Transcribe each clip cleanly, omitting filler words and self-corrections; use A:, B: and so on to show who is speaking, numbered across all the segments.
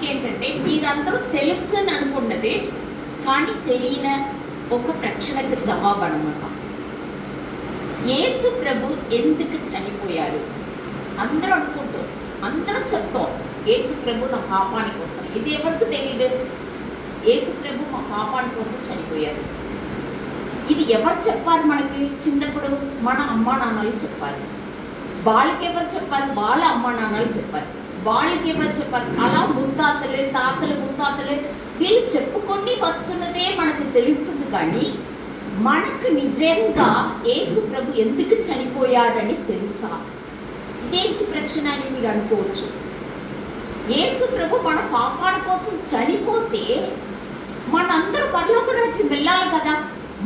A: Topic ఏంటంటే మీరందరూ తెలుసు అని అనుకున్నది కానీ తెలియని ఒక ప్రశ్నకు జవాబు అనమాట. యేసు ప్రభు ఎందుకు చనిపోయారు? అందరూ అనుకుంటారు, అందరూ చెప్తాం యేసు ప్రభు నా పాపాని కోసం. ఇది ఎవరికి తెలియదు? యేసు ప్రభు మా పాపాని కోసం చనిపోయారు. ఇది ఎవరు చెప్పారు మనకి? చిన్నప్పుడు మన అమ్మా నాన్నలు చెప్పారు. వాళ్ళకి ఎవరు చెప్పారు? వాళ్ళ అమ్మా నాన్నలు చెప్పారు. వాళ్ళకి ఎవరు చెప్పారు? అలా ముత్తాతలు, తాతలు, ముత్తాతలు వీళ్ళు చెప్పుకొని వస్తున్నదే మనకు తెలుస్తుంది. కానీ మనకు నిజంగా యేసు ప్రభు ఎందుకు చనిపోయారని తెలుసా? ఇదేంటి ప్రశ్న అని మీరు అనుకోవచ్చు. యేసు ప్రభు మన పాపాల కోసం చనిపోతే మనందరూ పరలోక రాజ్యం వెళ్ళాలి కదా.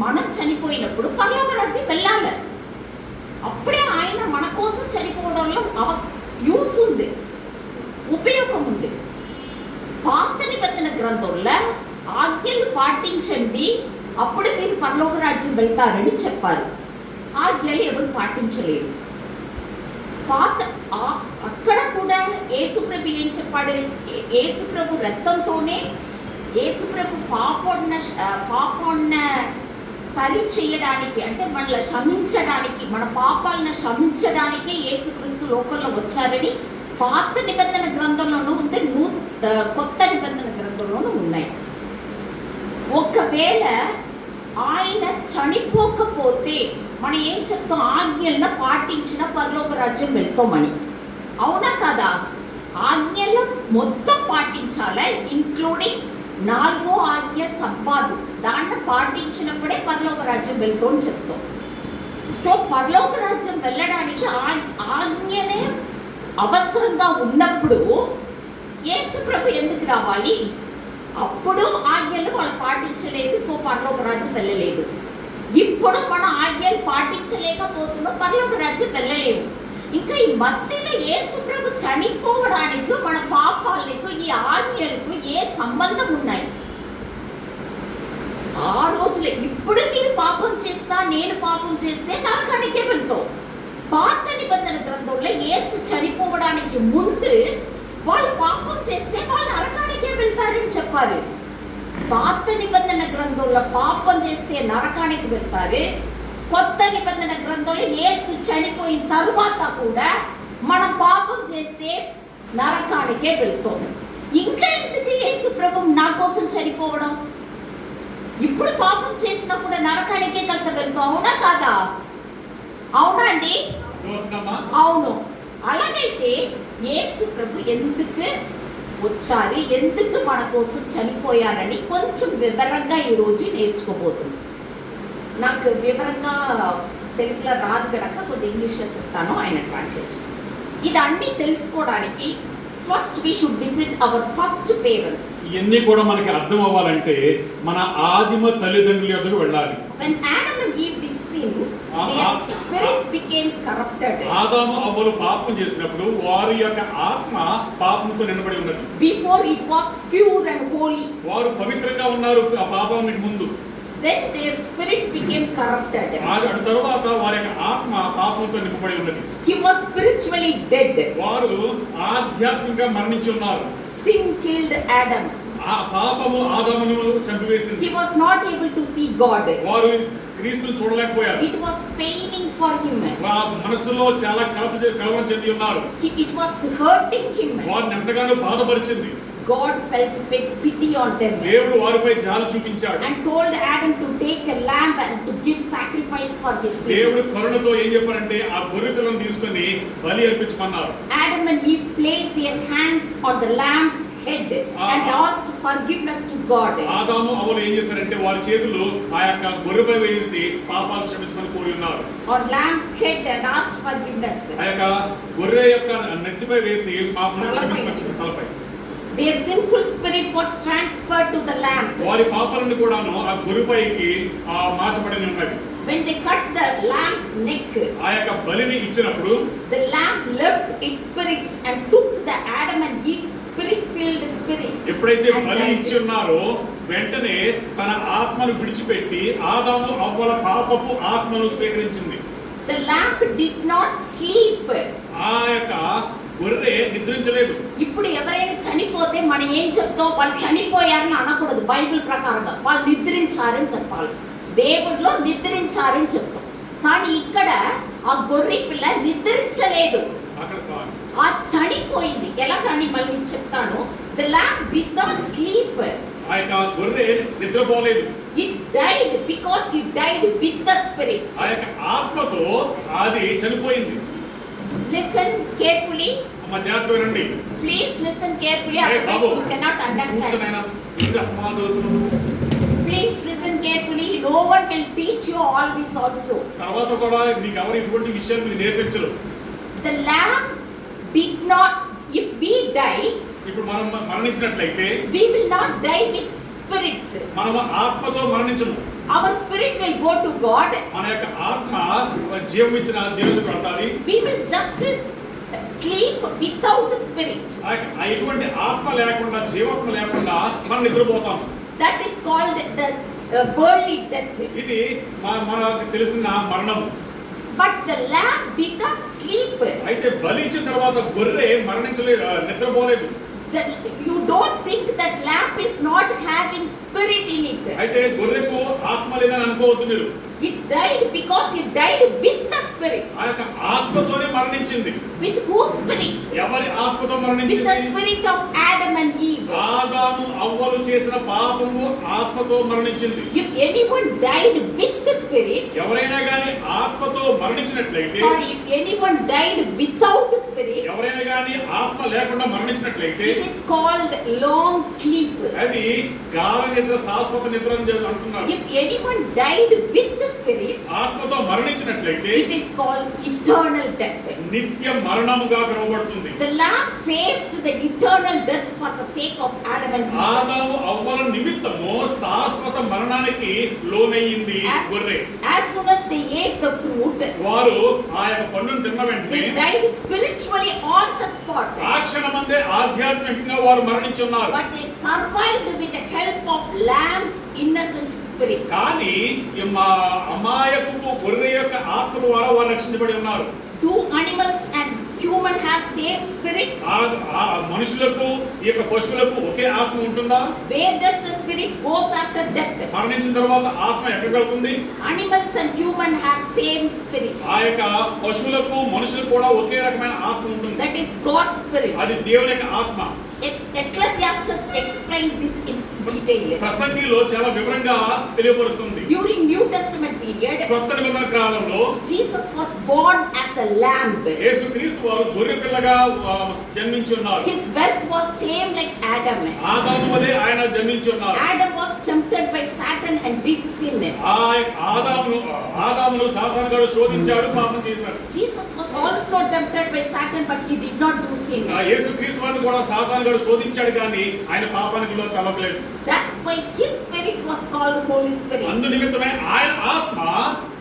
A: మనం చనిపోయినప్పుడు పరలోక రాజ్యం వెళ్ళాలి. అప్పుడే ఆయన మన కోసం చనిపోవడంలో యూస్ ఉంది, ఉపయోగం ఉంది. పాత నిబంధన గ్రంథంలో ఆజ్ఞలు పాటించండి అప్పుడు మీరు పరలోక రాజ్యం వెళ్తారని చెప్పారు. ఆజ్ఞలు ఎవరు పాటించలేదు. అక్కడ కూడా యేసుప్రభు ఏం చెప్పాడు? యేసుప్రభు రక్తంతోనే యేసుప్రభు పాపాన్న సరి చేయడానికి, అంటే మనల్ని క్షమించడానికి, మన పాపాలను క్షమించడానికి యేసుక్రీస్తు లోకంలో వచ్చారని పాత నిబంధన గ్రంథంలోనూ ఉంది, కొత్త నిబంధన గ్రంథంలోనూ ఉన్నాయి. ఒకవేళ ఆయన చనిపోకపోతే మనం ఏం చెప్తాం? ఆజ్ఞలను పాటించిన పరలోక రాజ్యం వెళ్తామని. అవునా కదా? ఆజ్ఞలు మొత్తం పాటించాలి, ఇంక్లూడింగ్ 4వ ఆజ్ఞ సంపాదు. దాన్ని పాటించినప్పుడే పరలోక రాజ్యం వెళ్తామని చెప్తాం. సో పరలోక రాజ్యం వెళ్ళడానికి ఆజ్ఞనే అవసరంగా ఉన్నప్పుడు యేసు ప్రభు ఎందుకు రావాలి? అప్పుడు ఆజ్ఞలు వాళ్ళు పాటించలేదు, సో పరలోక రాజ్యం వెళ్ళలేదు. ఇప్పుడు మన ఆజ్ఞలు పాటించలేకపోతున్నాం, పరలోక రాజ్యం వెళ్ళలేము. ఇంకా ఈ మధ్యలో యేసు ప్రభు చనిపోవడానికి మన పాపాలకు ఈ ఆజ్ఞలకు ఏ సంబంధం ఉన్నాయి? ఆ రోజులే ఇప్పుడు మీరు పాపం చేస్తా, నేను పాపం చేస్తే నరకానికే వెళ్తాం. పాత నిబంధన గ్రంథంలో యేసు చనిపోవడానికి ముందు వాళ్ళు పాపం చేస్తే వాళ్ళు నరకానికే వెళ్తారని చెప్పారు. పాత నిబంధన గ్రంథంలో పాపం చేస్తే నరకానికి వెళ్తారు. కొత్త నిబంధన గ్రంథంలో యేసు చనిపోయిన తరువాత కూడా మనం పాపం చేస్తే నరకానికే వెళ్తాం. ఇంకా ఎందుకు యేసు ప్రభు నా కోసం చనిపోవడం? ఇప్పుడు పాపం చేసినప్పుడు నరకానికే వెళ్తాం. అవునా కాదా? అవునా అండి? అవును. అలాగైతే యేసు ప్రభు ఎందుకు వచ్చారు, ఎందుకు మన కోసం చనిపోయారని కొంచెం వివరంగా ఈరోజు నేర్చుకోబోతున్నాం. నాకు వివరంగా తెలుగులో రాదు కనుక కొంచెం ఇంగ్లీష్లో చెప్తాను, ఆయన ట్రాన్స్లేషన్. ఇది అన్నీ తెలుసుకోవడానికి first we should visit our first parents.
B: ఇవన్నీ కూడా మనకి అర్థం అవ్వాలంటే మన ఆదిమ తల్లిదండ్రుల యొద్దకు వెళ్ళాలి.
A: When Adam and Eve did sin, their spirit became corrupted.
B: ఆదాము అవ్వలు పాపం చేసినప్పుడు వారి యొక్క ఆత్మ పాపంతో నిండబడి ఉన్నది.
A: Before it was pure and holy.
B: వారు పవిత్రంగా ఉన్నారు ఆ పాపానికి ముందు.
A: Then their spirit became corrupted.
B: ఆ తరువాత వారి యొక్క ఆత్మ పాపంతో నింపబడి ఉన్నది.
A: He was spiritually dead.
B: వారు ఆధ్యాత్మికంగా మరణించి ఉన్నారు.
A: Sin killed Adam.
B: ఆ పాపము ఆదామును చంపివేసింది.
A: He was not able to see God.
B: వారు క్రీస్తును చూడలేకపోయారు.
A: It was paining for him.
B: మనసులో చాలా కలవరం చెంది ఉన్నారు.
A: It was hurting him.
B: వారిని ఎంతగానో బాధపరిచింది.
A: God felt pity on them.
B: దేవుడు వారిపై జాలి చూపించాడు.
A: And told Adam to take a lamb and to give sacrifice for his sin.
B: దేవుడు కరుణతో ఏం చెప్పారంటే ఆ గొర్రె పిల్లను తీసుకొని బలి అర్పించమన్నారు.
A: Adam and Eve placed their hands on the lamb's head and asked forgiveness to God.
B: ఆదాము అవ్వలు ఏం చేశారంటే వారి చేతులు ఆ యొక్క గొర్రెపై వేసి పాపాలు క్షమించమని కోరి ఉన్నారు.
A: On lamb's head and asked forgiveness.
B: ఆ యొక్క గొర్రె యొక్క నెత్తిపై వేసి పాపాలను క్షమించమని తలపై.
A: Their sinful spirit was transferred to the lamb.
B: వారి పాపాలను కూడాను ఆ గొర్రెపైకి మార్చబడి ఉన్నవి.
A: When they cut the lamb's neck,
B: ఆ యొక్క బలిని ఇచ్చినప్పుడు
A: the lamb left its spirit and took the Adam and Eve's spirit-filled spirit.
B: ఎప్పుడైతే బలి ఇచ్చి ఉన్నారో వెంటనే తన ఆత్మను విడిచిపెట్టి ఆదాము అవ్వల పాపపు ఆత్మను స్వీకరించింది.
A: The lamb did not sleep.
B: ఆ యొక్క గొర్రె నిద్రించలేదు.
A: ఇప్పుడు ఎవరైనా చనిపోతే మనం ఏం చెప్తాం? వాళ్ళు చనిపోయారని అనకూడదు. బైబిల్ ప్రకారంగా వాళ్ళు నిద్రించారని చెప్పాలి. దేవుడిలో నిద్రించారని చెప్తాం. కానీ ఇక్కడ ఆ గొర్రె పిల్ల నిద్రించలేదు,
B: అక్కడ
A: ఆ చనిపోయింది. ఎలాగని మళ్ళీ చెప్తాను. The lamb did not sleep.
B: ఆ యొక్క గొర్రె నిద్రపోలేదు.
A: It died because it died with the spirit.
B: ఆ యొక్క ఆత్మతో అది చనిపోయింది.
A: Listen carefully.
B: అమ్మ జాగ్రత్తగా వినండి.
A: Please listen carefully.
B: Hey,
A: Otherwise
B: Babu.
A: you cannot understand.
B: కూర్చోనైనా ఇంకా అమ్మా చదువుతున్నావు.
A: Please listen carefully. No one will teach you all this also.
B: తర్వాత కూడా మీకు ఎవరు ఇటువంటి విషయాలు మీకు నేర్పించరు.
A: The lamb did not. If we die,
B: ఇప్పుడు మనం మరణించినట్లయితే
A: we will not die with spirit.
B: మనం ఆత్మతో మరణించము.
A: Our spirit will go to God.
B: మన యొక్క ఆత్మ జీవం ఇచ్చిన దేవుడికి వెళ్తాది.
A: We will just sleep without the spirit.
B: ఎటువంటి ఆత్మ లేకుండా, జీవాత్మ లేకుండా మనం నిద్రపోతాం.
A: That is called the worldly death.
B: ఇది మనకు తెలిసిన మరణం.
A: But the lamb did not sleep.
B: అయితే బలి ఇచ్చిన తర్వాత గొర్రె మరణించలేదు, నిద్రపోలేదు.
A: You don't think that lamb is not having spirit in it.
B: అయితే గొర్రెకు ఆత్మ లేదని అనుకోవద్దు మీరు.
A: It died because it died with the spirit.
B: ఆ యొక్క ఆత్మతోనే మరణించింది.
A: With whose spirit?
B: ఎవరి ఆత్మతో
A: With the
B: మరణించింది?
A: spirit of Adam and Eve.
B: ఆదాము అవ్వలు చేసిన పాపము ఆత్మతో మరణించింది.
A: If anyone died with the spirit,
B: ఎవరైనా కానీ ఆత్మతో మరణించినట్లయితే,
A: sorry, if anyone died without the spirit,
B: ఎవరైనా కానీ ఆత్మ లేకుండా మరణించినట్లయితే
A: it is called long sleep.
B: అది గాఢ నిద్ర, శాశ్వత నిద్ర అని అంటున్నారు.
A: If anyone died with the spirit,
B: ఆత్మతో మరణించినట్లయితే
A: it is called eternal death.
B: నిత్య మరణముగా పిలువబడుతుంది.
A: The lamb faced the eternal death for the sake of Adam and Eve.
B: ఆదాము అవ్వల నిమిత్తము శాశ్వత మరణానికి లోనయ్యింది గొర్రె.
A: As soon as they ate the fruit,
B: వారు ఆ యొక్క పండును తిన్న వెంటనే
A: they died spiritually on the spot.
B: ఆ క్షణమందే ఆధ్యాత్మికంగా వారు మరణించున్నారు.
A: But they survived with the help of lamb's innocent spirit.
B: కానీ ఈ అమాయకపు గొర్రె యొక్క ఆత్మ ద్వారా వారు రక్షించబడి ఉన్నారు.
A: Do animals and human have same spirit?
B: ఆ మనుషులకు ఈ యొక్క పశువులకు ఒకే ఆత్మ ఉంటుందా?
A: Where does the spirit goes after death?
B: మరణించిన తర్వాత ఆత్మ ఎక్కడికి వెళ్తుంది?
A: Animals and human have same spirit.
B: ఆ యొక్క పశువులకు మనుషులకు కూడా ఒకే రకమైన ఆత్మ ఉంటుంది.
A: That is God's spirit.
B: అది దేవుని యొక్క ఆత్మ.
A: Ecclesiastes explained this in detail.
B: ప్రసంగిలో చాలా వివరంగా తెలియపరుస్తుంది.
A: During New Testament period,
B: కొత్త నిబంధన కాలంలో
A: Jesus was born as a lamb.
B: యేసుక్రీస్తు వారు గొర్రె పిల్లగా జన్మించి ఉన్నారు.
A: His birth was same like Adam.
B: ఆదాము వలె ఆయన జన్మించి ఉన్నారు.
A: Adam was tempted by Satan and did sin.
B: ఆదామును సాతాను గారు శోధించాడు, పాపం చేశాడు.
A: Jesus was also tempted by Satan, but he did not do sin.
B: యేసుక్రీస్తు వారిని కూడా సాతాను గారు శోధించాడు, కానీ ఆయన పాపానికి తలపలేదు.
A: That's why his spirit was called Holy Spirit.
B: అందు నిమిత్తమే ఆయన ఆత్మ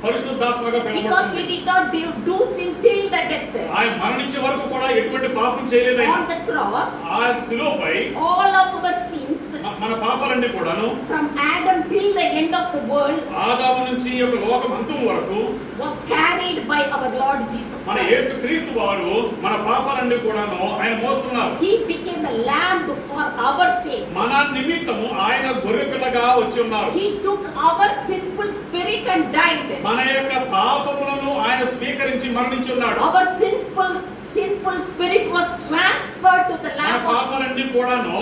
B: పరిశుద్ధాత్మగా
A: Because he
B: పిలువబడుతుంది.
A: did not do sin till the death.
B: ఆయన మరణించే వరకు కూడా ఎటువంటి పాపం చేయలేదు. ఆయన
A: On the cross,
B: ఆ శిలువపై
A: all of our sins
B: మన పాపాలన్నీ కూడాను
A: from Adam till the end of the world
B: ఆదాము నుంచి ఈ యొక్క లోకం అంతం వరకు
A: was carried by our Lord Jesus
B: మన
A: Christ.
B: యేసుక్రీస్తు వారు మన పాపాలన్నీ కూడాను ఆయన మోస్తున్నారు.
A: He became a lamb for our sake.
B: మన నిమిత్తము ఆయన గొర్రె పిల్లగా వచ్చి ఉన్నారు.
A: He took our sinful spirit and died.
B: మన యొక్క పాపములను ఆయన స్వీకరించి మరణించి ఉన్నాడు.
A: Our sinful spirit was transferred to the
B: మన
A: lamb of
B: పాపాలన్నీ కూడాను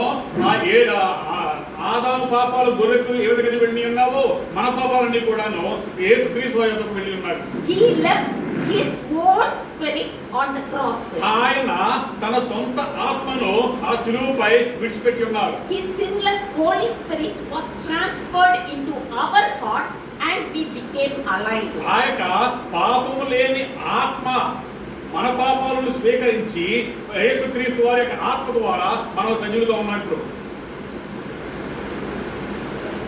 B: ఆదాము పాపాలు గొర్రెకు ఏ విధంగా వెళ్ళి ఉన్నావో మన పాపాలన్నీ కూడాను యేసుక్రీస్తు వారి యొద్దకు వెళ్ళి ఉన్నాడు.
A: He left his own spirit on the cross.
B: ఆయన తన సొంత ఆత్మను ఆ శిలువపై విడిచిపెట్టి ఉన్నారు.
A: His sinless Holy Spirit was transferred into our heart and we became alive.
B: ఆ యొక్క పాపము లేని ఆత్మ మన పాపాలను స్వీకరించి యేసుక్రీస్తు వారి యొక్క ఆత్మ ద్వారా మనం సజీవులుగా ఉన్నట్లు.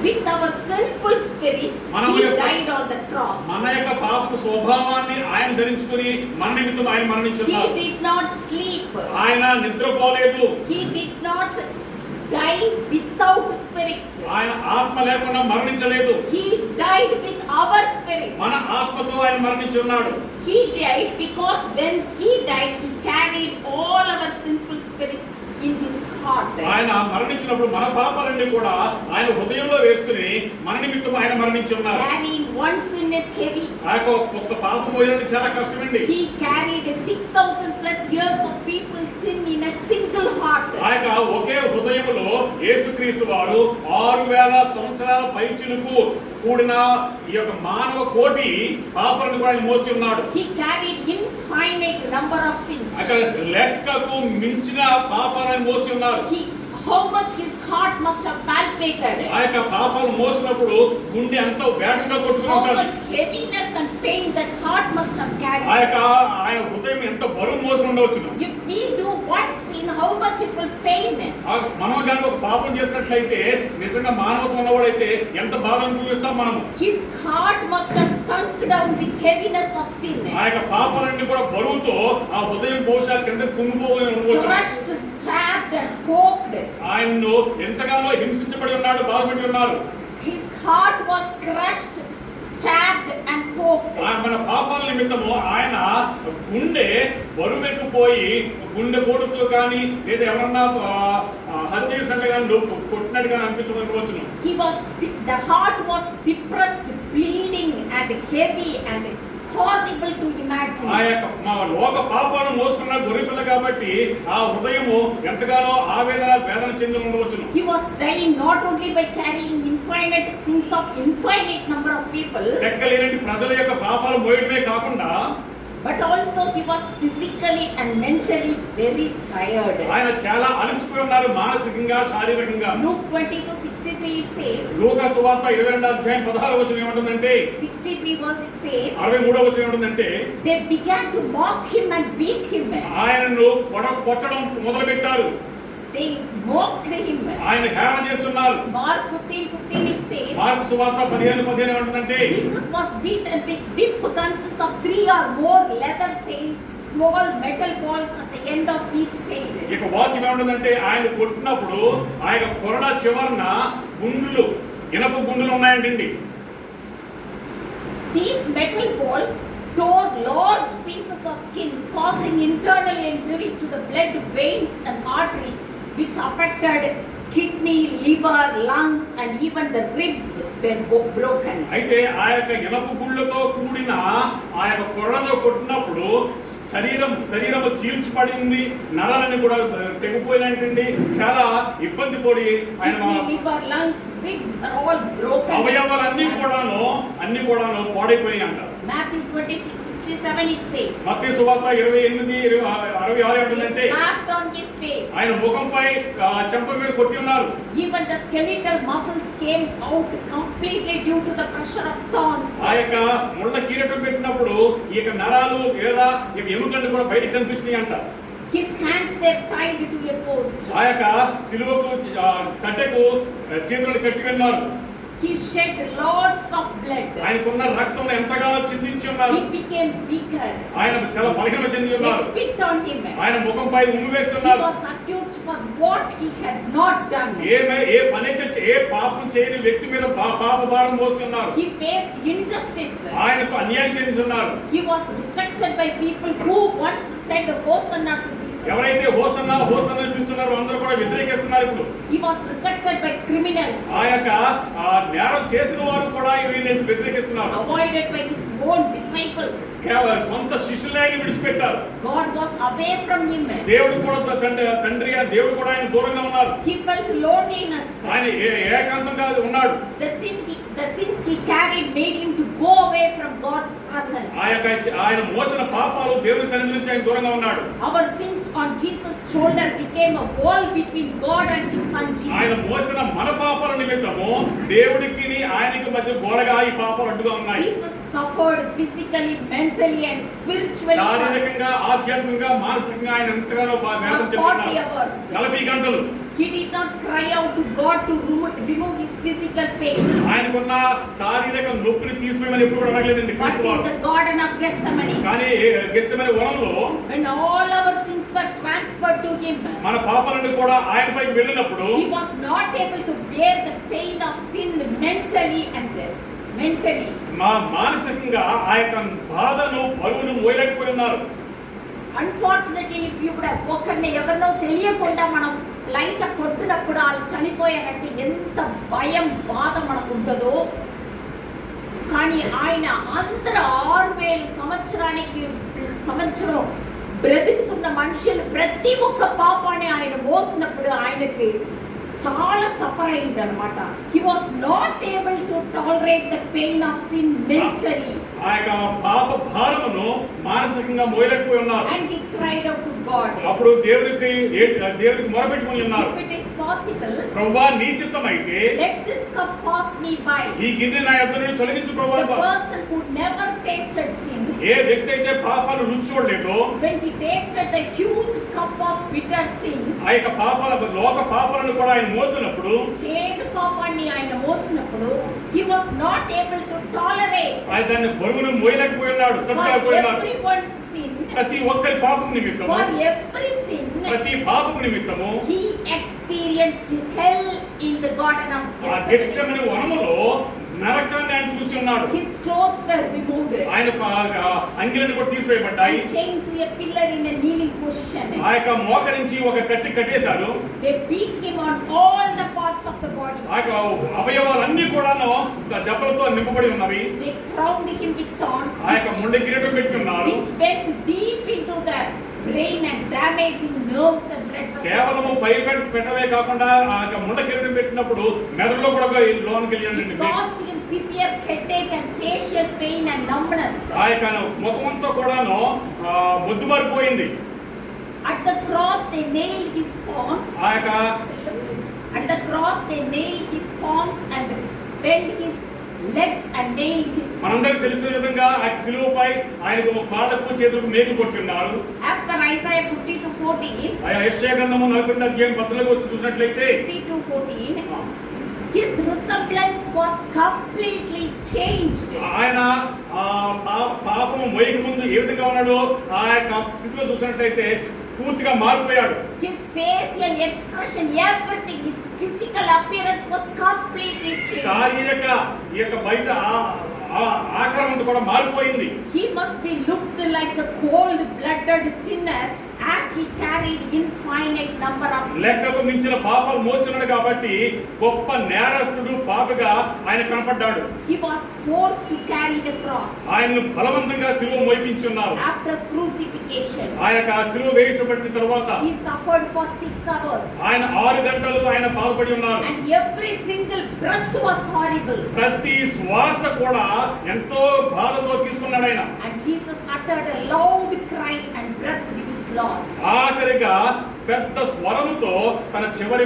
A: With our sinful spirit, he died on the cross.
B: మన యొక్క పాపపు స్వభావాన్ని ఆయన ధరించుకొని మన నిమిత్తం ఆయన
A: He
B: మరణించున్నారు.
A: did not sleep.
B: ఆయన నిద్రపోలేదు.
A: He did not die without spirit.
B: ఆయన ఆత్మ లేకుండా మరణించలేదు.
A: He died with our spirit.
B: మన ఆత్మతో ఆయన మరణించి ఉన్నాడు.
A: He died because when he died, he carried all our sinful spirit in his heart.
B: ఆయన మరణించినప్పుడు మన పాపాలన్నీ కూడా ఆయన హృదయంలో వేసుకుని మన నిమిత్తం ఆయన మరణించి ఉన్నారు.
A: Carrying one sin is heavy.
B: ఆ యొక్క ఒక్క పాపం మోయడం చాలా కష్టమండి.
A: He carried 6,000 plus years of people's sin in a single heart.
B: ఆ యొక్క ఒకే హృదయములో యేసుక్రీస్తు వారు 6,000 సంవత్సరాల పైచిలుకు కూడిన ఈ యొక్క మానవ కోటి పాపాలను కూడా ఆయన మోసి ఉన్నాడు.
A: He carried infinite number of sins.
B: అక్కడ లెక్కకు మించిన పాపాలను మోసి ఉన్నారు.
A: How much his heart must have palpated.
B: ఆ యొక్క పాపాలు మోసినప్పుడు గుండె ఎంతో వేగంగా కొట్టుకుని
A: How
B: ఉంటుంది.
A: much heaviness and pain that heart must have carried.
B: ఆ యొక్క ఆయన హృదయం ఎంత బరువు మోసి ఉండవచ్చును.
A: If we do one sin, how much it will pain.
B: మనం కానీ ఒక పాపం చేసినట్లయితే నిజంగా మానవత్వం ఉన్నవాడైతే ఎంత బాధ అనుభవిస్తాం మనము.
A: His heart must have sunk down with heaviness of sin.
B: ఆ యొక్క పాపాలన్నీ కూడా బరువుతో ఆ హృదయం బహుశా కింద కుంగిపోయి ఉండవచ్చు.
A: Crushed, stabbed and poked.
B: ఆయన్ను ఎంతగానో హింసించబడి ఉన్నాడు, బాధపడి ఉన్నారు.
A: His heart was crushed, stabbed and poked.
B: మన పాపాల నిమిత్తము ఆయన గుండె బరువెక్కిపోయి గుండె పోటుతో కానీ లేదా ఎవరన్నా హత్య చేసినట్టు కానీ కొట్టినట్టుగా అనిపించవచ్చును.
A: The heart was depressed, bleeding and heavy and horrible to imagine.
B: ఆ యొక్క మా లోక పాపాలను మోసుకున్న గొర్రెపిల్ల కాబట్టి ఆ హృదయము ఎంతగానో వేదన చెంది ఉండవచ్చును.
A: He was dying not only by carrying infinite sins of infinite number of people,
B: లెక్కలేని ప్రజల యొక్క పాపాలు మోయడమే కాకుండా
A: but also he was physically and mentally very tired.
B: ఆయన చాలా అలసిపోయి ఉన్నారు, మానసికంగా శారీరకంగా.
A: Luke 22:63 it says.
B: లూకా సువార్త 22వ అధ్యాయం 16వ వచనం ఏమంటుందంటే
A: 63 verse it says.
B: 63వ వచనం ఏమంటుందంటే
A: They began to mock him and beat him.
B: ఆయనను కొట్టడం మొదలుపెట్టారు.
A: They mocked him.
B: ఆయన హేళన చేస్తున్నారు.
A: Mark 15:15 it says.
B: మార్కు సువార్త 15:15 ఏమంటుందంటే
A: Jesus was beaten with whip consists of 3 or more leather tails, small metal balls at the end of each tail.
B: ఇక వాక్యం ఏమంటుందంటే ఆయన కొట్టినప్పుడు ఆయన కొరడ చివరన గుండులు, ఇనప గుండులు ఉన్నాయంటండి.
A: These metal balls tore large pieces of skin, causing internal injury to the blood veins and arteries, which affected kidney, liver, lungs and even the ribs were broken.
B: అయితే ఆ యొక్క ఇనప గుళ్ళతో కూడిన ఆ యొక్క కొరడతో కొట్టినప్పుడు శరీరము చీల్చిపడింది, నరాలన్నీ కూడా తెగిపోయినట్టండి. చాలా ఇబ్బంది పడి ఆయన
A: liver, lungs, ribs are all broken.
B: అవయవాలన్నీ కూడాను పాడైపోయి అంటారు.
A: Matthew 26:67 it says.
B: మత్తయి సువార్త 28:66 ఏమంటుందంటే
A: Slapped on his face.
B: ఆయన ముఖంపై చెంప మీద కొట్టి ఉన్నారు.
A: Even the skeletal muscles came out completely due to the pressure of thorns.
B: ఆ యొక్క ముళ్ళ కిరీటం పెట్టినప్పుడు ఈ యొక్క నరాలు లేదా ఎముకలన్నీ కూడా బయటకు కనిపించినాయి అంట.
A: His hands were tied to a post.
B: ఆ యొక్క సిలువకు కట్టెకు చేతులను కట్టి ఉన్నారు.
A: He shed lots of blood.
B: ఆయనకున్న రక్తం ఎంతగానో చిందించి ఉన్నారు.
A: He became weaker.
B: ఆయన చాలా బలహీన చెంది ఉన్నారు.
A: They spit on him.
B: ఆయన ముఖంపై ఉమ్మి
A: He
B: వేస్తున్నారు.
A: was accused for what he had not done.
B: ఏ పనైతే ఏ పాపం చేయని వ్యక్తి మీద పాప భారం మోస్తున్నారు.
A: He faced injustice.
B: ఆయనకు అన్యాయం చేస్తున్నారు.
A: He was rejected by people who once said Hosanna to Jesus.
B: ఎవరైతే హోసన్నా పిలుస్తున్నారో అందరూ కూడా వ్యతిరేకిస్తున్నారు ఇప్పుడు.
A: He was rejected by criminals.
B: ఆ యొక్క నేరం చేసిన వారు కూడా ఈయన వ్యతిరేకిస్తున్నారు.
A: Avoided by his own disciples.
B: సొంత శిష్యులే ఆయన విడిచిపెట్టారు.
A: God was away from him.
B: దేవుడు కూడా తండ్రి దేవుడు కూడా ఆయన దూరంగా ఉన్నారు.
A: He felt loneliness.
B: ఆయన ఏకాంతంగా ఉన్నాడు.
A: The sins he carried made him to go away from God's presence.
B: ఆయన మోసిన పాపాలు దేవుని సన్నిధి నుంచి ఆయన దూరంగా ఉన్నాడు.
A: Our sins on Jesus' shoulder became a wall between God and his son Jesus.
B: ఆయన మోసిన మన పాపాల నిమిత్తము దేవుడికి ఆయనకి మధ్య గోడగా ఈ పాపాలు అడ్డుగా ఉన్నాయి.
A: Jesus suffered physically, mentally and spiritually.
B: శారీరకంగా, ఆధ్యాత్మికంగా, మానసికంగా ఆయన ఎంతగానో వేదన చెందుతున్నారు. 40 గంటలు.
A: He did not cry out to God to remove his physical pain.
B: ఆయనకున్న శారీరక నొప్పిని తీసివేయమని ఎప్పుడు కూడా అడగలేదండి క్రీస్తు వారు.
A: But in the Garden of Gethsemane,
B: కానీ గెత్సెమనే వనంలో
A: when all our sins were transferred to him,
B: మన పాపాలన్నీ కూడా ఆయనపైకి వెళ్ళినప్పుడు
A: he was not able to bear the pain of sin mentally and mentally.
B: మానసికంగా ఆ యొక్క బాధను బరువును మోయలేకపోయి ఉన్నారు.
A: Unfortunately, if you would have ఒకరిని ఎవరినో తెలియకుండా మనం లైట్ కొట్టినప్పుడు వాళ్ళు చనిపోయారంటే ఎంత భయం బాధ మనకు ఉంటుందో. కానీ ఆయన అందరూ 6000 సంవత్సరం బ్రతుకుతున్న మనుషులు ప్రతి ఒక్క పాపాన్ని ఆయన మోసినప్పుడు ఆయనకి చాలా సఫర్ అయింది అనమాట. He was not able to tolerate the pain of sin mentally.
B: ఆ యొక్క పాప భారమును మానసికంగా మోయలేకపోయి ఉన్నారు.
A: And he cried out to God.
B: అప్పుడు దేవునికి మొరపెట్టుకొని ఉన్నారు.
A: ఇఫ్ ఇట్ ఇస్ పాసిబుల్,
B: ప్రభువా నీ చిత్తమైతే
A: let this cup pass me by.
B: ఈ గిన్నె నా యొద్ద నుండి తొలగించు ప్రభువా.
A: The person who never tasted sin,
B: ఏ వ్యక్తి అయితే పాపాలను రుచి చూడలేదో,
A: when he tasted the huge cup of bitter sins,
B: ఆ యొక్క లోక పాపాలను కూడా ఆయన మోసినప్పుడు,
A: చేదు పాపాన్ని ఆయన మోసినప్పుడు, he was not able to tolerate.
B: ఆయన దాన్ని బరువును మోయలేకపోయి ఉన్నాడు, తట్టుకోలేకపోయి ఉన్నాడు.
A: Everyone's sin,
B: ప్రతి ఒక్కరి పాపం నిమిత్తము,
A: for every sin,
B: ప్రతి పాపం నిమిత్తము
A: he experienced hell in the garden of
B: Gethsemane వనములో నరకాన్ని ఆయన చూసి ఉన్నాడు.
A: His clothes were removed,
B: ఆయన అంగిలను కూడా తీసివేయబడ్డాయి.
A: chained to a pillar in a kneeling position.
B: ఆ యొక్క మోకరించి ఒక కట్టి కట్టేశారు.
A: They beat him on all the parts of the body.
B: ఆ యొక్క అవయవాలన్నీ కూడాను దెబ్బలతో నింపబడి ఉన్నవి.
A: They crowned him with thorns,
B: ఆ యొక్క ముండె కిరీటం పెట్టుకున్నారు.
A: which went deep into the brain and damaging nerves and blood vessels.
B: కేవలము పై పెట్టవే కాకుండా ఆ యొక్క ముండ కిరీటం పెట్టినప్పుడు మెదడులో కూడా లోనికి
A: It
B: వెళ్ళండి.
A: caused him severe headache and facial pain and numbness.
B: ఆ యొక్క ముఖమంతా కూడాను మొద్దుబారిపోయింది.
A: At the cross they nailed his palms.
B: ఆ యొక్క
A: At the cross they nailed his palms and bent his legs and nailed his feet.
B: మనందరికీ తెలిసిన విధంగా ఆ శిలువపై ఆయనకు కాళ్ళకు చేతులకు మేకులు కొట్టుకున్నారు.
A: As per Isaiah 50-14,
B: ఆ యెషయా గ్రంథము 42 అధ్యాయం 10లో చూసినట్లయితే
A: 50-14, his resemblance was completely changed.
B: ఆయన పాపము మోయక ముందు ఏ విధంగా ఉన్నాడో ఆ యొక్క స్థితిలో చూసినట్లయితే పూర్తిగా మారిపోయాడు.
A: His facial expression, everything, his physical appearance was completely changed.
B: శారీరక ఈ యొక్క బయట ఆకారం అంతా కూడా మారిపోయింది.
A: He must be looked like a cold-blooded sinner as he carried infinite number of sins.
B: లెక్కకు మించిన పాపాలు మోస్తున్నాడు కాబట్టి గొప్ప నేరస్తుడు పాపిగా ఆయన కనపడ్డాడు.
A: He was forced to carry the cross.
B: ఆయనను బలవంతంగా సిలువ మోయించున్నారు.
A: After crucifixion,
B: ఆయన యొక్క సిలువ వేయబడిన తరువాత
A: he suffered for 6 hours.
B: ఆయన 6 గంటలు ఆయన బాధపడి ఉన్నారు.
A: And every single breath was horrible.
B: ప్రతి శ్వాస కూడా ఎంతో బాధతో తీసుకున్నాడు ఆయన.
A: And Jesus uttered a loud cry and breath with his last.
B: ఆఖరిగా పెద్ద స్వరముతో తన చివరి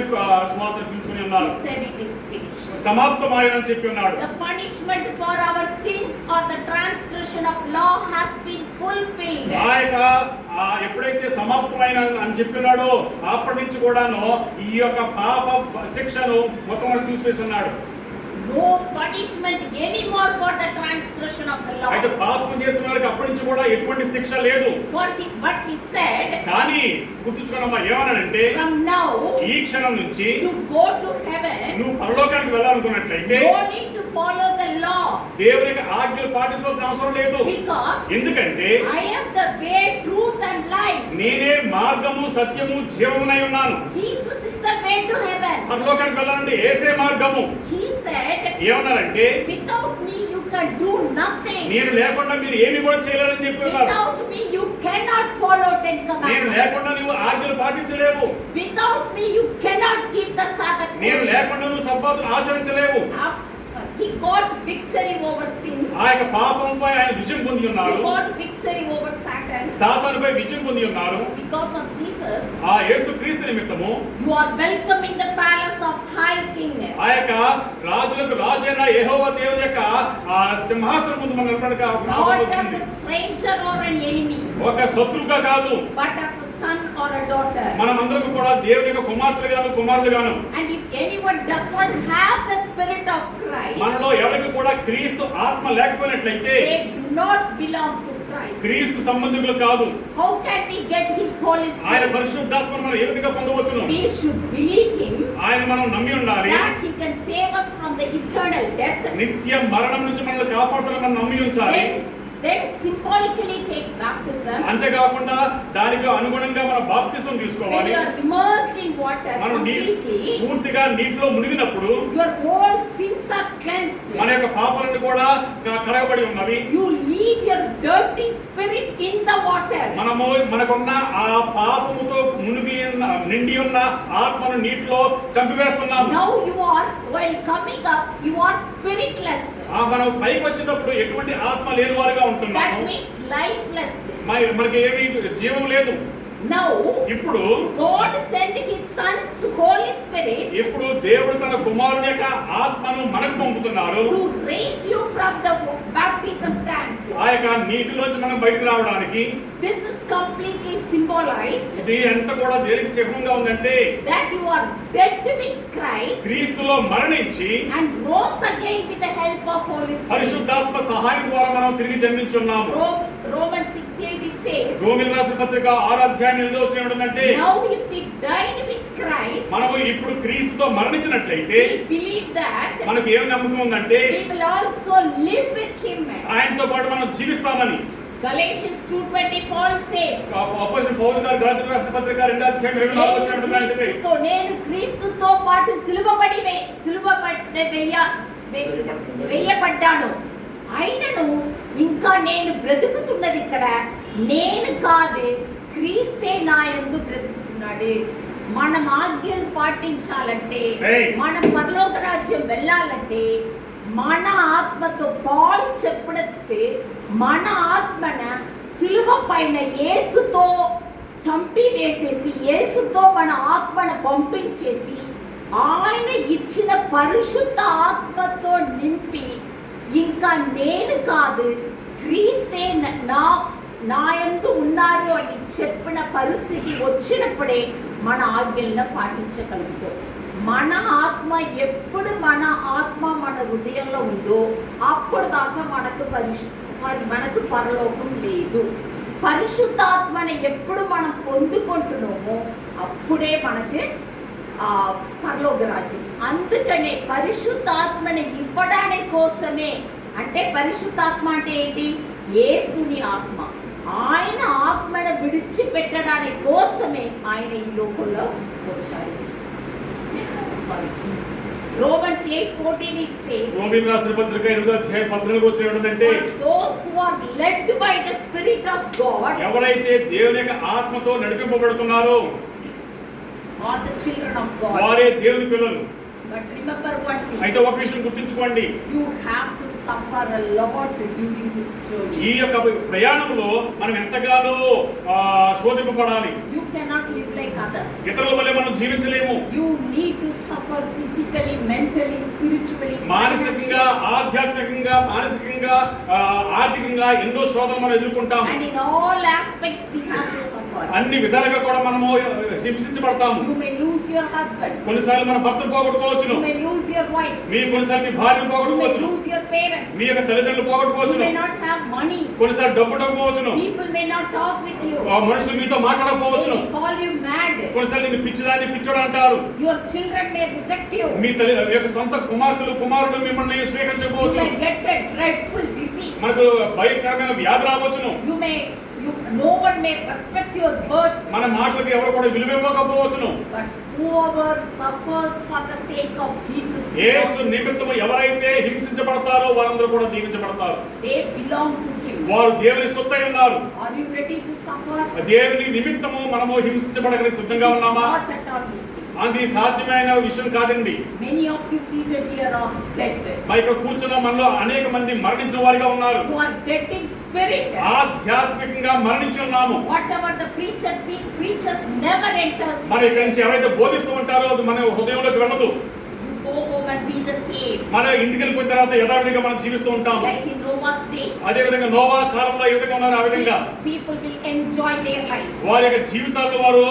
B: శ్వాస పీల్చుకుని ఉన్నారు.
A: He said it is finished.
B: సమాప్తమాయనని చెప్పి ఉన్నాడు.
A: The punishment for our sins or the transgression of law has been fulfilled.
B: ఆ యొక్క ఎప్పుడైతే సమాప్తమైన అని చెప్పినాడో అప్పటి నుంచి కూడాను ఈ యొక్క పాప శిక్షను మొత్తం తీసివేసి ఉన్నాడు.
A: No punishment anymore for the transgression of the law.
B: అయితే పాపం చేసిన వారికి అప్పటి నుంచి కూడా ఎటువంటి శిక్ష లేదు.
A: But he said,
B: కానీ గుర్తుంచుకోనమ్మా ఏమన్నాడంటే
A: from now
B: ఈ క్షణం నుంచి
A: to go to heaven,
B: నువ్వు పరలోకానికి వెళ్ళాలనుకున్నట్లయితే
A: no need to follow the law.
B: దేవుని యొక్క ఆజ్ఞలు పాటించాల్సిన అవసరం లేదు.
A: Because
B: ఎందుకంటే
A: I am the way, truth and life.
B: నేనే మార్గము సత్యము జీవమునై ఉన్నాను.
A: Jesus is the way to heaven.
B: పరలోకానికి వెళ్ళాలంటే యేసే మార్గము.
A: He said,
B: ఏమన్నారంటే
A: without me you can do nothing.
B: నేను లేకుండా మీరు ఏమీ కూడా చేయలేరని చెప్పి ఉన్నారు.
A: Without me you cannot follow 10
B: నేను
A: commandments.
B: లేకుండా నువ్వు ఆజ్ఞలు పాటించలేవు.
A: Without me you cannot keep the Sabbath.
B: నేను లేకుండా నువ్వు సబ్బాతును ఆచరించలేవు.
A: He got victory over sin.
B: ఆ యొక్క పాపంపై ఆయన విజయం పొంది ఉన్నారు.
A: He got victory over Satan.
B: సాతానుపై విజయం పొంది ఉన్నారు.
A: Because of Jesus,
B: ఆ యేసుక్రీస్తు నిమిత్తము
A: you are welcome in the palace of high king.
B: ఆ యొక్క రాజులకు రాజైన యెహోవా దేవుని యొక్క ఆ సింహాసనం ముందు మనం నిలబడక
A: Not as a stranger or an enemy,
B: ఒక శత్రువుగా కాదు,
A: but as a son or a daughter.
B: మనమందరం కూడా దేవుని యొక్క కుమార్తెలుగాను కుమారులుగాను.
A: And if anyone does not have the spirit of Christ,
B: మనలో ఎవరికి కూడా క్రీస్తు ఆత్మ లేకపోయినట్లయితే
A: they do not belong to Christ.
B: క్రీస్తు సంబంధికులు కాదు.
A: How can we get his Holy
B: ఆయన
A: Spirit?
B: పరిశుద్ధాత్మను మనం ఏ విధంగా పొందవచ్చును?
A: We should believe him
B: ఆయన మనం నమ్మి ఉండాలి.
A: that he can save us from the eternal death,
B: నిత్య మరణం నుంచి మనల్ని కాపాడుతానని మనం నమ్మి ఉంచాలి.
A: then symbolically take baptism.
B: అంతేకాకుండా దానికి అనుగుణంగా మనం బాప్తిసం
A: When
B: తీసుకోవాలి.
A: you are immersed in water
B: మనం
A: completely,
B: పూర్తిగా నీటిలో మునిగినప్పుడు
A: your whole sins are cleansed.
B: మన యొక్క పాపాలను కూడా కడగబడి ఉన్నవి.
A: You leave your dirty spirit in the water.
B: మనము మనకున్న ఆ పాపముతో నిండి ఉన్న ఆత్మను నీటిలో చంపివేస్తున్నాము.
A: Now you are, while coming up, you are spiritless.
B: మనం పైకి వచ్చినప్పుడు ఎటువంటి ఆత్మ లేని వారుగా
A: That
B: ఉంటున్నాము.
A: means lifeless.
B: మనకి ఏమీ జీవం లేదు.
A: Now
B: ఇప్పుడు
A: God sent His Son's Holy Spirit
B: ఇప్పుడు దేవుడు తన కుమారుని యొక్క ఆత్మను మనకు పంపుతున్నారు.
A: to raise you from the baptism tank.
B: ఆ యొక్క నీటిలోంచి మనం బయటకు రావడానికి.
A: This is completely symbolized
B: ఇది ఎంత కూడా దేనికి చిహ్నంగా ఉందంటే
A: that you are dead with Christ
B: క్రీస్తులో మరణించి
A: and rose again with the help of Holy Spirit.
B: పరిశుద్ధాత్మ సహాయం ద్వారా మనం తిరిగి జన్మించున్నాము.
A: Romans 6:8 it says,
B: రోమీయులకు రాసిన పత్రిక 6వ అధ్యాయం 8వ వచనం ఏమంటుందంటే,
A: now if we died with Christ,
B: మనము ఇప్పుడు క్రీస్తుతో మరణించినట్లయితే
A: we believe that
B: మనకు ఏమి నమ్మకం ఉందంటే
A: we will also live with Him.
B: ఆయనతో పాటు మనం జీవిస్తామని.
A: Galatians 2:20 Paul says,
B: అపోస్తలుడు పౌలు గారు గలాతీయులకు రాసిన పత్రిక 2వ అధ్యాయం 24వ వచనం ఏమంటుందంటే,
A: నేను క్రీస్తుతో పాటు వేయబడ్డాను. అయినను ఇంకా నేను బ్రతుకుతున్నది ఇక్కడ నేను కాదు, క్రీస్తే నా యందు బ్రతుకుతున్నాడు. మనం ఆజ్ఞలు పాటించాలంటే, మనం పరలోక రాజ్యం వెళ్ళాలంటే మన ఆత్మతో పాల్ చెప్పినట్టు మన ఆత్మన సిలువ పైన యేసుతో చంపివేసేసి యేసుతో మన ఆత్మను పంపించేసి ఆయన ఇచ్చిన పరిశుద్ధ ఆత్మతో నింపి ఇంకా నేను కాదు క్రీస్తే నా యందు ఉన్నారు అని చెప్పిన పరిస్థితి వచ్చినప్పుడే మన ఆజ్ఞలను పాటించగలుగుతాం. మన ఆత్మ ఎప్పుడు మన హృదయంలో ఉందో అప్పుడు దాకా మనకు పరలోకం లేదు. పరిశుద్ధాత్మని ఎప్పుడు మనం పొందుకుంటున్నామో అప్పుడే మనకి పరలోక రాజ్యం. అందుకనే పరిశుద్ధాత్మని ఇవ్వడానికి కోసమే, అంటే పరిశుద్ధాత్మ అంటే ఏంటి? యేసుని ఆత్మ. ఆయన ఆత్మను విడిచిపెట్టడానికి కోసమే ఆయన ఈ లోకంలో వచ్చారు. Romans 8:14 it says,
B: రోమీయులకు రాసిన పత్రిక 8వ అధ్యాయం 14వ వచనం ఏమంటుందంటే,
A: those who are led by the Spirit of God
B: ఎవరైతే దేవుని యొక్క ఆత్మతో నడిపింపబడుతున్నారో
A: are the children of God.
B: వారే దేవుని పిల్లలు.
A: But remember one thing,
B: అయితే ఒక విషయం గుర్తుంచుకోండి,
A: you have to suffer a lot during this journey.
B: ఈ యొక్క ప్రయాణంలో మనం ఎంతగానో శోధింపబడాలి.
A: You cannot live like others.
B: ఇతరుల వలె మనం జీవించలేము.
A: You need to suffer physically, mentally, spiritually,
B: మానసికంగా, ఆధ్యాత్మికంగా, మానసికంగా, ఆర్థికంగా ఎన్నో శోధనలు మనం ఎదుర్కొంటాం.
A: and in all aspects we have to suffer.
B: అన్ని విధాలుగా కూడా మనము హింసించబడతాము.
A: You may lose your husband.
B: కొన్నిసార్లు మన భర్తను పోగొట్టుకోవచ్చును.
A: You may lose your wife.
B: కొన్నిసార్లు మీ భార్యను
A: You may
B: పోగొట్టుకోవచ్చును.
A: lose your parents.
B: మీ యొక్క తల్లిదండ్రులు
A: You
B: పోగొట్టుకోవచ్చును.
A: may not have money.
B: కొన్నిసార్లు డబ్బు పోవచ్చును.
A: People may not talk with you.
B: మనుషులు మీతో
A: They
B: మాట్లాడకపోవచ్చును.
A: may call you mad.
B: కొన్నిసార్లు నిన్ను పిచ్చిదాన్ని పిచ్చోడు అంటారు.
A: Your children may reject you.
B: మీ తల్లి యొక్క సొంత కుమారులు మిమ్మల్ని
A: You
B: స్వీకరించకపోవచ్చు.
A: may get a dreadful disease.
B: మనకు భయంకరమైన వ్యాధి రావచ్చును.
A: No one may respect your words.
B: మన మాటలకు ఎవరు కూడా విలువ ఇవ్వకపోవచ్చును.
A: But whoever suffers for the sake of Jesus,
B: యేసు నిమిత్తము ఎవరైతే హింసించబడతారో వారందరూ కూడా దీవించబడతారు.
A: they belong to Him.
B: వారు దేవుని సొత్తై ఉన్నారు.
A: Are you ready to suffer?
B: దేవుని నిమిత్తము మనము హింసించబడడానికి సిద్ధంగా ఉన్నామా?
A: Not at all easy.
B: అది సాధ్యమైన విషయం కాదండి.
A: Many of you seated here are dead.
B: మా ఇక్కడ కూర్చున్న మనలో అనేక మంది మరణించిన వారిగా ఉన్నారు.
A: Who are dead in spirit.
B: ఆధ్యాత్మికంగా మరణించి ఉన్నాము.
A: Whatever the preacher preaches never enters.
B: మన ఇక్కడి నుంచి ఎవరైతే బోధిస్తూ ఉంటారో అది మన హృదయంలోకి వెళ్ళదు.
A: You go home and be the same.
B: మన ఇంటికి వెళ్ళిపోయిన తర్వాత యథావిధిగా మనం జీవిస్తూ ఉంటాం.
A: Like in Noah's days.
B: అదే విధంగా నోవా కాలంలో ఏ విధంగా ఉన్నారు ఆ విధంగా
A: People will enjoy their life.
B: వారి యొక్క జీవితాల్లో వారు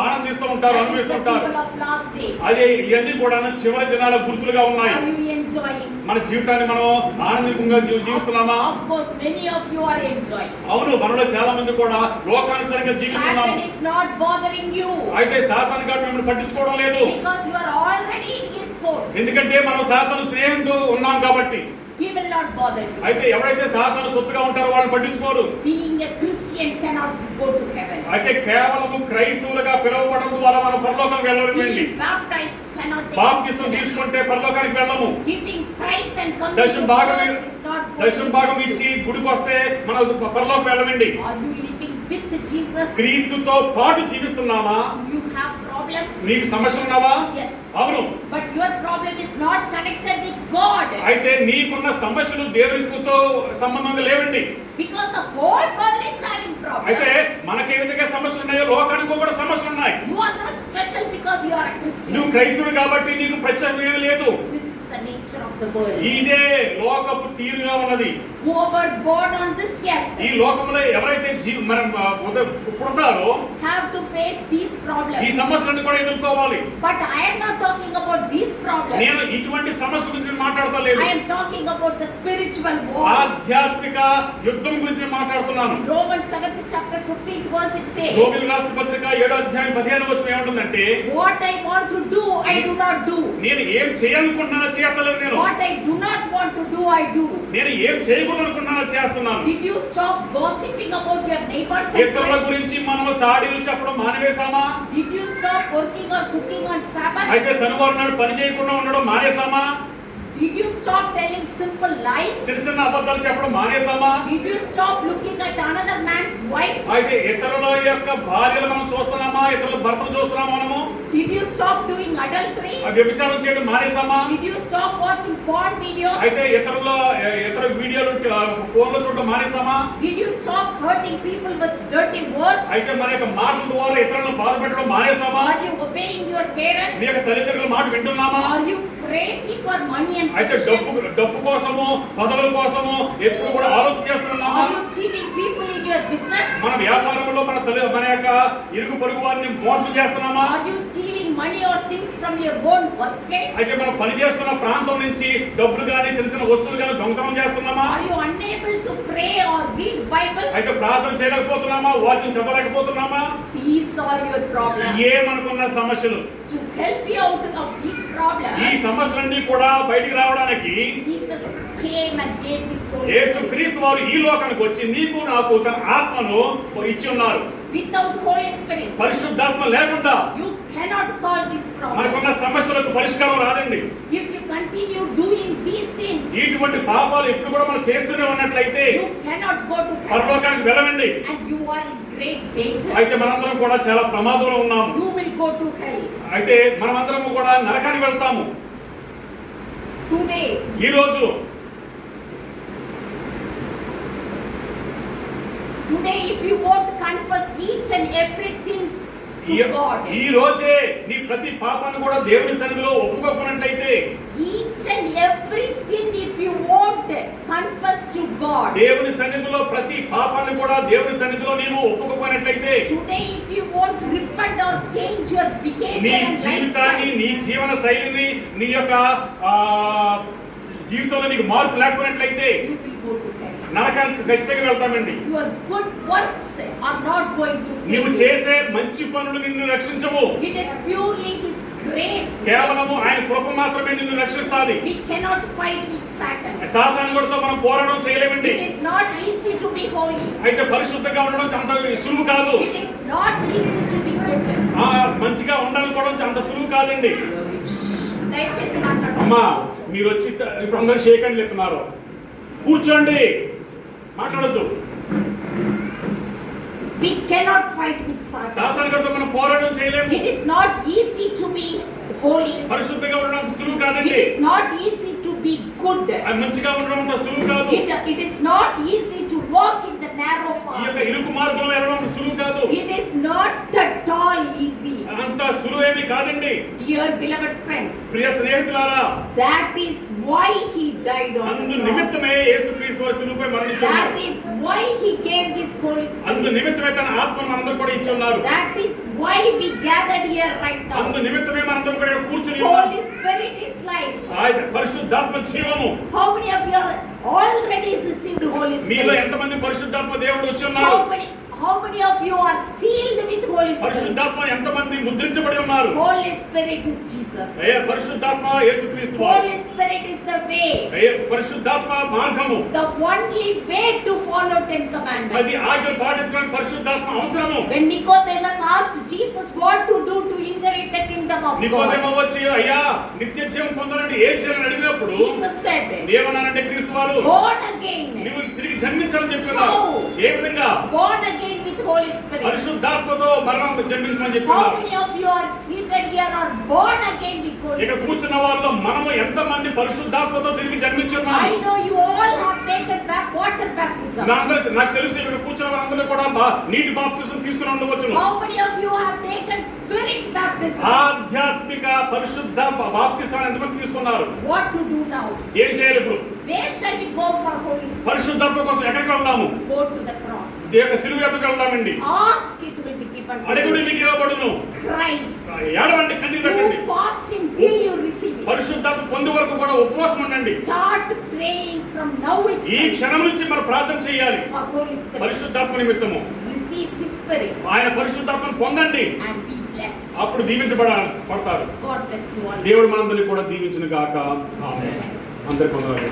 B: ఆనందిస్తూ ఉంటారు, అనుభవిస్తూ ఉంటారు.
A: Symbol of last days.
B: అదే ఇవన్నీ కూడా చివరి దినాల గుర్తులుగా ఉన్నాయి.
A: Are you enjoying?
B: మన జీవితాన్ని మనం ఆనందంగా జీవిస్తున్నామా?
A: Of course, many of you are enjoying.
B: అవును, మనలో చాలా మంది కూడా లోకానుసారంగా జీవిస్తున్నాము.
A: Satan is not bothering you.
B: అయితే సాతాను గాడు మిమ్మల్ని పట్టించుకోవడం లేదు.
A: Because you are already in his court.
B: ఎందుకంటే మనం సాతాను స్నేహంతో ఉన్నాం కాబట్టి.
A: He will not bother you.
B: అయితే ఎవరైతే సాతాను సొత్తుగా ఉంటారో వాళ్ళని పట్టించుకోరు.
A: Being a Christian cannot go to heaven.
B: అయితే కేవలము క్రైస్తవులుగా పిలువబడడం ద్వారా మనం పరలోకానికి వెళ్ళలేమండి.
A: Being baptized cannot take
B: బాప్తిసం తీసుకుంటే పరలోకానికి వెళ్ళము.
A: Giving tithe and coming
B: దశమ
A: to
B: భాగం
A: church is not going
B: దశమ
A: to
B: భాగం
A: help
B: ఇచ్చి
A: you.
B: గుడికి వస్తే మనం పరలోకం వెళ్ళమండి.
A: Are you living with Jesus?
B: క్రీస్తుతో పాటు జీవిస్తున్నామా?
A: Do you have problems?
B: నీకు సమస్యలు ఉన్నావా?
A: Yes.
B: అవును.
A: But your problem is not connected with God.
B: అయితే నీకున్న సమస్యలు దేవునితో సంబంధంగా లేవండి.
A: Because the whole world is having
B: అయితే
A: problems.
B: మనకే విధంగా సమస్యలు ఉన్నాయో లోకానికి కూడా సమస్యలు ఉన్నాయి.
A: You are not special because you are a Christian.
B: నువ్వు క్రైస్తవుడు కాబట్టి నీకు ప్రత్యేకం ఏమీ లేదు.
A: This is the nature of the world.
B: ఇదే లోకపు తీరుగా ఉన్నది.
A: Whoever born on this earth
B: ఈ లోకంలో ఎవరైతే పుడతారో
A: have to face these
B: ఈ
A: problems.
B: సమస్యలను కూడా ఎదుర్కోవాలి.
A: But I am not talking about these problems.
B: నేను ఇటువంటి సమస్య గురించి మాట్లాడతలేదు.
A: I am talking about the spiritual war.
B: ఆధ్యాత్మిక యుద్ధం గురించి మాట్లాడుతున్నాను.
A: In Romans 7th chapter 15th verse it says,
B: రోమీయుల రాసిన పత్రిక 7వ అధ్యాయం 15వ వచనం ఏమంటుందంటే,
A: what I want to do I do not do.
B: నేను ఏం చేయాలనుకుంటున్నానో చేయట్లేదు నేను.
A: What I do not want to do I do.
B: నేను ఏం చేయకూడదు అనుకుంటున్నానో చేస్తున్నాను.
A: Did you stop gossiping about your neighbors and
B: ఇతరుల
A: friends?
B: గురించి మనము సాడీలు చెప్పడం మానేసామా?
A: Did you stop working or cooking on Sabbath?
B: అయితే శనివారం నాడు పని చేయకుండా ఉండడం మానేసామా?
A: Did you stop telling simple lies?
B: చిన్న చిన్న అబద్ధాలు చెప్పడం మానేసామా?
A: Did you stop looking at another man's wife?
B: అయితే ఇతరుల యొక్క భార్యలు మనం చూస్తున్నామా? ఇతరుల భర్తలు చూస్తున్నామా మనము?
A: Did you stop doing adultery?
B: వ్యభిచారం చేయడం మానేసామా?
A: Did you stop watching porn videos?
B: అయితే ఇతర వీడియోలు ఫోన్ లో చూడడం మానేసామా?
A: Did you stop hurting people with dirty words?
B: అయితే మన యొక్క మాటల ద్వారా ఇతరులను బాధ పెట్టడం మానేసామా?
A: Are you obeying your
B: నీ
A: parents?
B: యొక్క తల్లిదండ్రుల మాట వింటున్నామా?
A: Are you crazy for money and
B: అయితే
A: position?
B: డబ్బు కోసము పదవుల కోసము ఎప్పుడు కూడా ఆలోచన చేస్తున్నామా?
A: Are you cheating people in your business?
B: మన వ్యాపారంలో మన యొక్క ఇరుగు పొరుగు వారిని మోసం చేస్తున్నామా?
A: Are you stealing money or things from your own workplace?
B: అయితే మనం పని చేస్తున్న ప్రాంతం నుంచి డబ్బులు కానీ చిన్న చిన్న వస్తువులు కానీ దొంగతనం చేస్తున్నామా?
A: Are you unable to pray or read Bible?
B: అయితే ప్రార్థన చేయలేకపోతున్నామా? వాక్యం చదవలేకపోతున్నామా?
A: These are your problems.
B: ఏమనుకున్న సమస్యలు.
A: To help you out of these
B: ఈ
A: problems,
B: సమస్యలన్నీ కూడా బయటికి రావడానికి
A: Jesus came and gave His Holy
B: Yesu
A: Spirit.
B: క్రీస్తు వారు ఈ లోకానికి వచ్చి నీకు నాకు తన ఆత్మను ఇచ్చి ఉన్నారు.
A: Without Holy Spirit,
B: పరిశుద్ధాత్మ లేకుండా
A: you cannot solve these
B: మనకున్న
A: problems.
B: సమస్యలకు పరిష్కారం రాదండి.
A: If you continue doing these sins,
B: ఇటువంటి పాపాలు ఎప్పుడు కూడా మనం చేస్తూనే ఉన్నట్లయితే
A: you cannot go to heaven
B: పరలోకానికి వెళ్ళమండి.
A: and you are in great danger.
B: అయితే మనందరం కూడా చాలా ప్రమాదంలో ఉన్నాము.
A: You will go to hell.
B: అయితే మనమందరము కూడా నరకానికి వెళ్తాము.
A: Today,
B: ఈ రోజు
A: if you won't confess each and every sin to God,
B: ఈ రోజే నీ ప్రతి పాపాన్ని కూడా దేవుని సన్నిధిలో ఒప్పుకోకున్నట్లయితే,
A: each and every sin if you won't confess to God,
B: దేవుని సన్నిధిలో ప్రతి పాపాన్ని కూడా దేవుని సన్నిధిలో నీవు ఒప్పుకోకున్నట్లయితే,
A: today if you won't repent or change your
B: నీ
A: behavior and
B: జీవితాన్ని
A: lifestyle,
B: నీ జీవన శైలిని నీ యొక్క జీవితంలో నీకు మార్పు లేకున్నట్లయితే
A: you will go to hell.
B: నరకానికి ఖచ్చితంగా వెళ్తామండి.
A: Your good works are not going to save
B: నీవు
A: you.
B: చేసే మంచి పనులు నిన్ను రక్షించవు.
A: It is purely His grace.
B: కేవలము ఆయన కృప మాత్రమే నిన్ను రక్షిస్తాది.
A: We cannot fight with Satan.
B: సాతానుడితో మనం పోరాటం చేయలేమండి.
A: It is not easy to be holy.
B: అయితే పరిశుద్ధంగా ఉండడం అంత సులువు కాదు.
A: It is not easy to be good.
B: మంచిగా ఉండాలనుకోవడం అంత సులువు కాదండి.
A: దయచేసి మాట్లాడండి.
B: అమ్మా మీరు వచ్చి ఇప్పుడు అందరూ షేక్ హ్యాండ్లు ఎత్తున్నారు. కూర్చోండి, మాట్లాడొద్దు.
A: We cannot fight with Satan.
B: సాతానుడితో మనం పోరాటం చేయలేము.
A: It is not easy to be holy.
B: పరిశుద్ధంగా ఉండడం అంత సులువు
A: It
B: కాదండి.
A: is not easy to be good.
B: మంచిగా ఉండడం అంత సులువు కాదు.
A: It is not easy to walk in the narrow
B: ఈ యొక్క
A: path.
B: ఇరుకు మార్గంలో వెళ్ళడం అంత సులువు కాదు.
A: It is not at all easy.
B: అంత సులువేమి కాదండి.
A: Dear beloved friends,
B: ప్రియ స్నేహితులారా,
A: that is why He died on
B: అందు
A: the cross.
B: నిమిత్తమే యేసుక్రీస్తు వారు శిలువపై
A: That
B: మరణించున్నారు.
A: is why He gave His Holy
B: అందు
A: Spirit.
B: నిమిత్తమే తన ఆత్మను మనందరూ కూడా ఇచ్చి ఉన్నారు.
A: That is why we gathered here right
B: అందు
A: now.
B: నిమిత్తమే మనందరం కూడా ఇక్కడ కూర్చుని ఉన్నాం.
A: Holy Spirit is life.
B: ఆయన పరిశుద్ధాత్మ జీవము.
A: How many of you are already received Holy
B: మీలో
A: Spirit?
B: ఎంతమంది పరిశుద్ధాత్మ దేవుడు వచ్చి ఉన్నారు?
A: How many of you are sealed with Holy Spirit?
B: పరిశుద్ధాత్మ ఎంతమంది ముద్రించబడి ఉన్నారు?
A: Holy Spirit is Jesus.
B: పరిశుద్ధాత్మ యేసుక్రీస్తు వారు.
A: Holy Spirit is the way.
B: పరిశుద్ధాత్మ మార్గము.
A: The only way to follow 10 commandments.
B: అది ఆజ్ఞలు పాటించడానికి పరిశుద్ధాత్మ అవసరము.
A: When Nicodemus asked Jesus what to do to inherit the kingdom of God,
B: నికోదేము వచ్చి అయ్యా నిత్య జీవం పొందాలంటే ఏం చేయాలని అడిగినప్పుడు
A: Jesus said,
B: ఏమన్నానంటే క్రీస్తు వారు
A: born again.
B: నీవు తిరిగి జన్మించాలని చెప్పినారు. ఏ విధంగా?
A: Born again with Holy Spirit.
B: పరిశుద్ధాత్మతో మరణం జన్మించమని
A: How
B: చెప్పినారు.
A: many of you are seated here are born again with Holy
B: ఇక్కడ
A: Spirit?
B: కూర్చున్న వాళ్ళలో మనము ఎంతమంది పరిశుద్ధాత్మతో తిరిగి జన్మించున్నాము?
A: I know you all have taken back water baptism.
B: నాకు తెలుసు ఇక్కడ కూర్చున్న వారందరూ కూడా నీటి బాప్తిసం తీసుకుని ఉండవచ్చును.
A: How many of you have taken spirit baptism?
B: ఆధ్యాత్మిక పరిశుద్ధ బాప్తిసాన్ని ఎంతమంది తీసుకున్నారు?
A: What to do now?
B: ఏం చేయాలి ఇప్పుడు?
A: Where shall we go for Holy Spirit?
B: పరిశుద్ధాత్మ కోసం ఎక్కడికి వెళ్దాము?
A: Go to the cross.
B: దేవుని శిలువ ఎత్తుకు వెళ్దామండి.
A: Ask, it will be given.
B: అడుగుడి మీకు ఇవ్వబడును.
A: Cry.
B: ఏడవండి, కన్నీరు పెట్టండి.
A: Do fasting till you receive it.
B: పరిశుద్ధాత్మ పొందే వరకు కూడా ఉపవాసం ఉండండి.
A: Start praying from now
B: ఈ
A: itself
B: క్షణం నుంచి మనం ప్రార్థన చేయాలి.
A: for Holy Spirit.
B: పరిశుద్ధాత్మ నిమిత్తము
A: Receive His Spirit
B: ఆయన పరిశుద్ధాత్మను పొందండి.
A: and be blessed.
B: అప్పుడు దీవించబడతారు.
A: God bless you all.
B: దేవుడు మనందరినీ కూడా దీవించును గాక. ఆమేన్. అందరికీ వందనాలు.